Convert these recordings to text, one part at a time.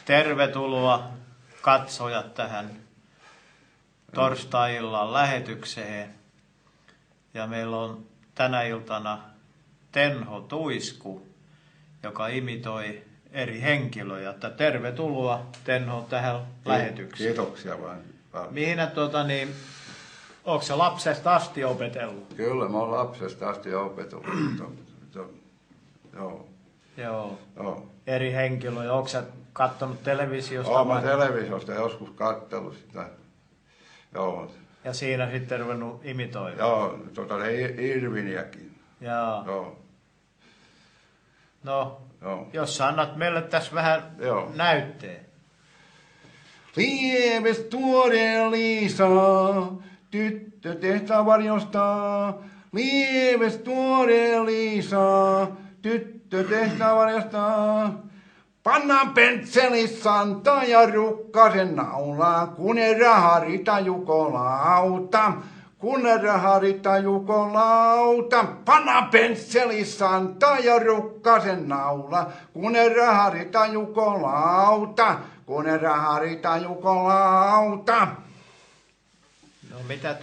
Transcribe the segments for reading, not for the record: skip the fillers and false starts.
Tervetuloa katsojat tähän torstai-illan lähetykseen. Ja meillä on tänä iltana Tenho Tuisku, joka imitoi eri henkilöjä. Että tervetuloa Tenho tähän lähetykseen. Kiitoksia vaan. Mihin onko se lapsesta asti opetellut? Kyllä, mä oon lapsesta asti opetellut. Joo. Joo. Eri henkilöjä. Onko sä kattonut televisiosta? Oon mä televisiosta joskus kattellut sitä. Joo. Ja siinä sitten ruvennut imitoimaan? Joo, Irviniäkin. Joo. No, jos sä annat meille tässä vähän näytteen. Lieves tuore Liisa, tyttö tehtä varjostaa. Lieves tuore Liisa, tyttö tehtä varjostaa. Pannaan pentselisantaa ja rukkasen naulaa, kun raharita jukolauta. Kun raharita jukolauta, pannaan pentselisantaa ja rukkasen naulaa, kun raharita jukolauta. Kun raharita jukolauta. No mitä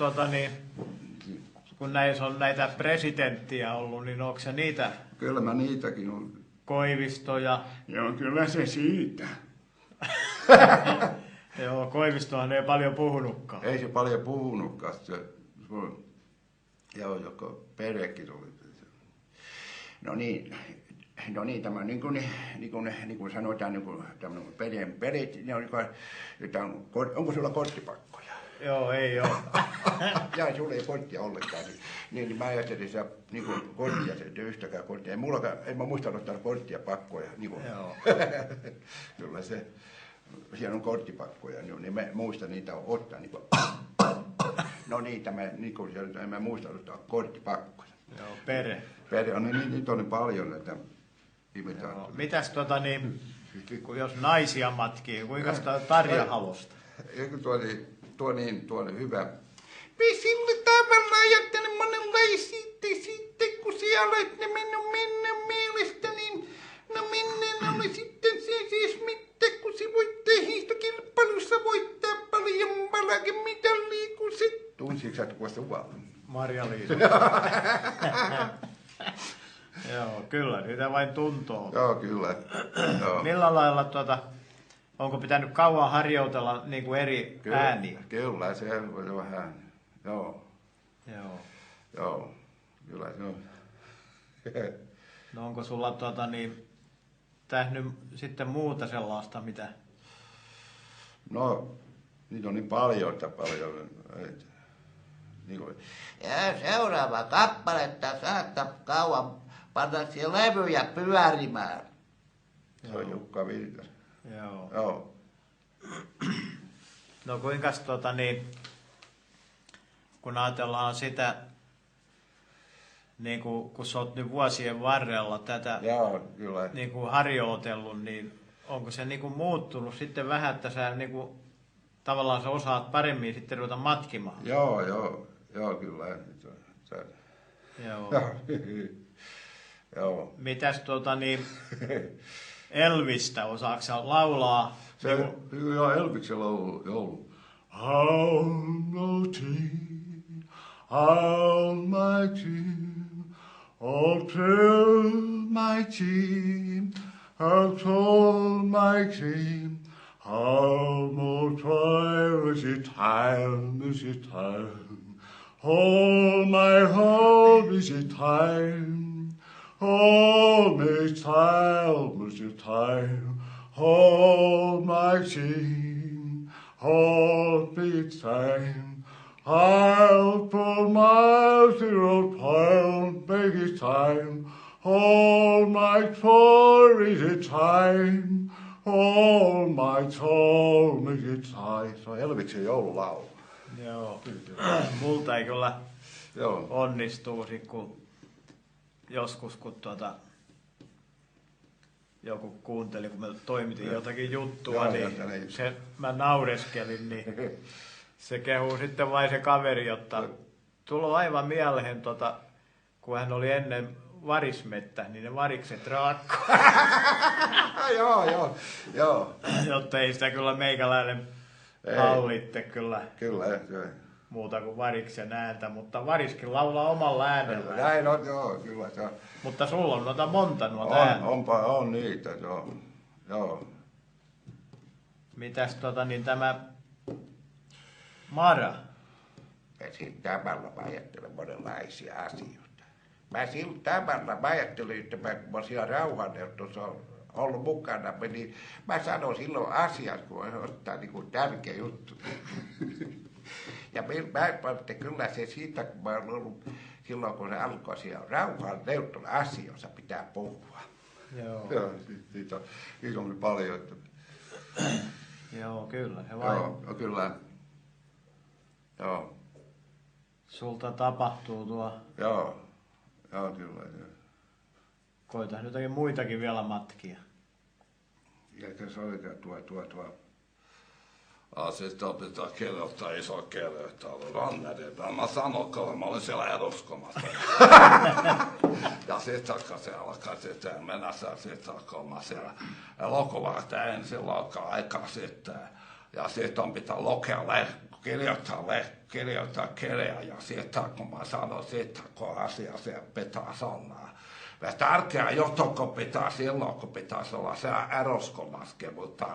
kun näissä on näitä presidenttiä ollut, niin onko se niitä? Kyllä mä niitäkin on. Koivistoja. Joo, kyllä se siitä. Joo, Koivistohan ei paljon puhunutkaan. Ei se paljon puhunutkaan. Joko perekin tuli. No niin, tämä niin kuin sanotaan, tämmöinen perit, onko sulla korttipakkoja? Joo, ei ole. Jaa, sulla ei korttia ollenkaan. Niin mä ajattelin sitä niin korttia, yhtäkään korttia. En mä muista ottaa korttia pakkoja. Joo. Kyllä se, siellä on korttipakkoja, niin mä muistan niitä ottaa. No niitä en mä muista ottaa korttipakkoja. Joo, pere. Niitä on niin paljon näitä imitaattoreita. Mitäs jos naisia matkii, kuinka sitä Tarja Halosta? Tuo on hyvä. Sillä tavalla ajattelen monenlaisia sitten, kun siellä olet ne minun mielestä, niin no minne oli sitten se siis mitään, kun se voitte hiihtokilpailussa voittaa paljon palakemitalia, kun se... Tunsitko sä tuosta vaan? Marja-Liisa. Joo, kyllä, niitä vain tuntoo. Joo, kyllä. Joo. Millä lailla onko pitänyt kauan harjoitella niin kuin eri ääniä? Kyllä, se on vähän, joo, kyllä se on. No onko sulla tähnyt sitten muuta sellaista, mitä? No, niitä on niin paljon, Ja seuraava kappaletta saattaa kauan panna siellä levyjä pyörimään. Se on Jukka Virtas. Joo. No kuinkas kun ajatellaan sitä, niin kun sä oot nyt vuosien varrella tätä niin kuin harjoitellut, niin onko se niin kuin muuttunut sitten vähän, että sä niin kuin, tavallaan sä osaat paremmin sitten ruveta matkimaan? Joo, kyllä. Joo. Mitäs Elvistä, osaatko sä laulaa? Joo, Elviksen joulu. Almighty, Almighty, how much is it time? All my home is it time? All my time is it time? Almighty, all my time. I'll pull my 0 pound, make it time. All my toil is it time. All my toil make it time. Se on Elviksen joululaulu. Joo. Multa ei kyllä onnistuu, kun joskus kun joku kuunteli, kun mä toimitin jotakin juttua, niin mä naureskelin, niin se kehuu sitten vain se kaveri, jotta tulo aivan mieleen, kun hän oli ennen varismettä, niin ne varikset raakkoo. Joo. Jotta ei sitä kyllä meikäläinen hallitte kyllä. Kyllä. Muuta kuin variksen ääntä, mutta variskin laulaa omalla äänellä. Näin on, joo, kyllä se on. Mutta sulla on noita monta noita ääntä. On niitä, joo. Mitäs niin tämä Mara? Tämällä mä ajattelen monenlaisia asioita. Tämällä mä ajattelin, että kun mä siellä rauhanneuvottelussa ollut mukana, niin mä sanoin silloin asiat, kun on ottaa niin kuin tärkeä juttu. Ja kyllä se siitä, kun mä olen ollut silloin, kun se alkoi siellä rauhanneuvottelun asioissa pitää puhua. Joo. Siitä on paljon. Että... Joo, kyllä. Se vain. Joo, kyllä. Joo. Sulta tapahtuu tuo. Joo, kyllä. Koita jotakin muitakin vielä matkia. Ja se oikein tuo. Sitten pitää kirjoittaa iso kirjoittaa rannerit. Mä sanoin, kun mä olin siellä eduskunnassa. Ja sitten kun se alkaa sitten mennä sitten kun mä siellä elokuvaa tein silloin aikaa sitten. Ja sitten pitää kirjoittaa kirjaa. Ja sitten kun mä sanon sitten, kun asia se pitää sanoa. Ja tärkeä juttu, kun pitää silloin, kun pitäisi olla siellä eduskunnassakin, mutta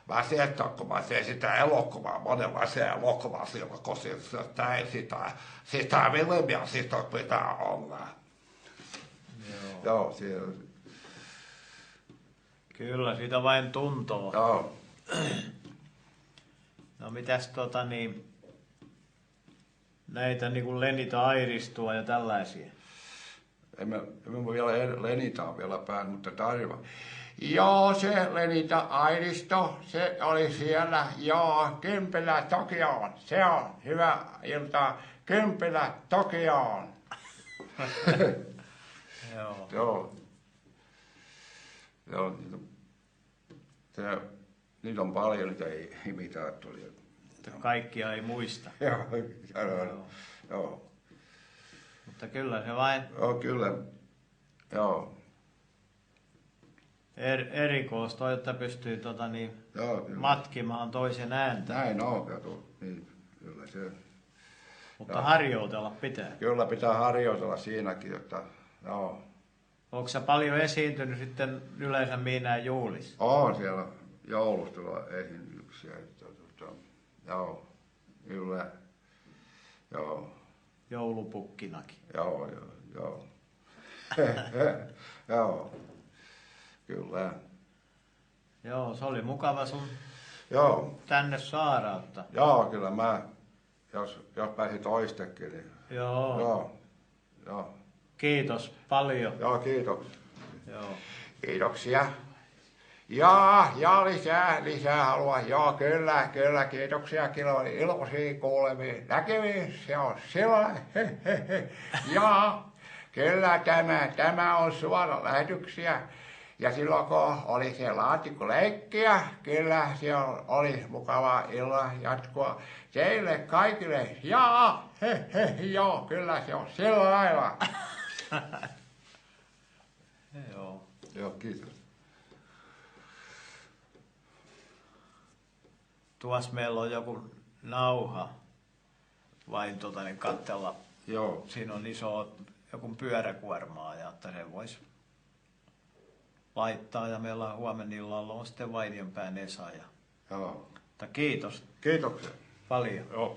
mä sieltä, kun mä teen sitä elokuvaa, monenlaisia elokuvaa silloin, kun tein sitä filmiä, sitä pitää olla. Joo, siellä. Kyllä, siitä vain tuntoo. Joo. No mitäs näitä niinku Lenita Airistua ja tällaisia? Emme voi vielä Lenita vielä päin, mutta Tarva. Joo, se Lenita Airisto, se oli siellä. Joo, Kympilä Tokioon. Se on hyvä ilta. Kympilä Tokioon. Joo. Niitä on paljon niitä imitaattoria. Kaikkia ei muista. Joo. Mutta kyllä se vain. Joo, kyllä. Joo. Erikoista, jotta pystyy matkimaan toisen ääntä. Näin on, kato. Niin, kyllä se. Mutta harjoitella pitää. Kyllä pitää harjoitella siinäkin, jotta joo. Onko sä paljon esiintynyt sitten yleensä minä juhlissa? On siellä joulustolla esiintyksiä. Joo, kyllä. Joo. Joulupukkinakin. Joo. Joo. Kyllä. Joo, se oli mukava sun Joo. tänne saada. Joo, kyllä mä, jos pääsi toistekin, niin... Joo. Joo. Kiitos paljon. Joo, kiitoksia. Joo. Kiitoksia. Ja lisää haluan. Joo, kyllä, kiitoksia. Kyllä oli iloisia kuulemiin näkemiin. Se on sillä. Ja kyllä tämä on suora lähetyksiä. Ja silloin kun oli se laatikkoleikkiä, kyllä se oli mukava illan jatkoa teille kaikille. Joo, kyllä se on sillä lailla. Joo, kiitos. Tuossa meillä on joku nauha vain katsella. Joo. Siinä on iso joku pyöräkuormaa ja että se voisi laittaa ja meillä on huomenillalla on sitten Vainienpään Esa. Joo. Mutta kiitos. Kiitoksia. Paljon. Joo.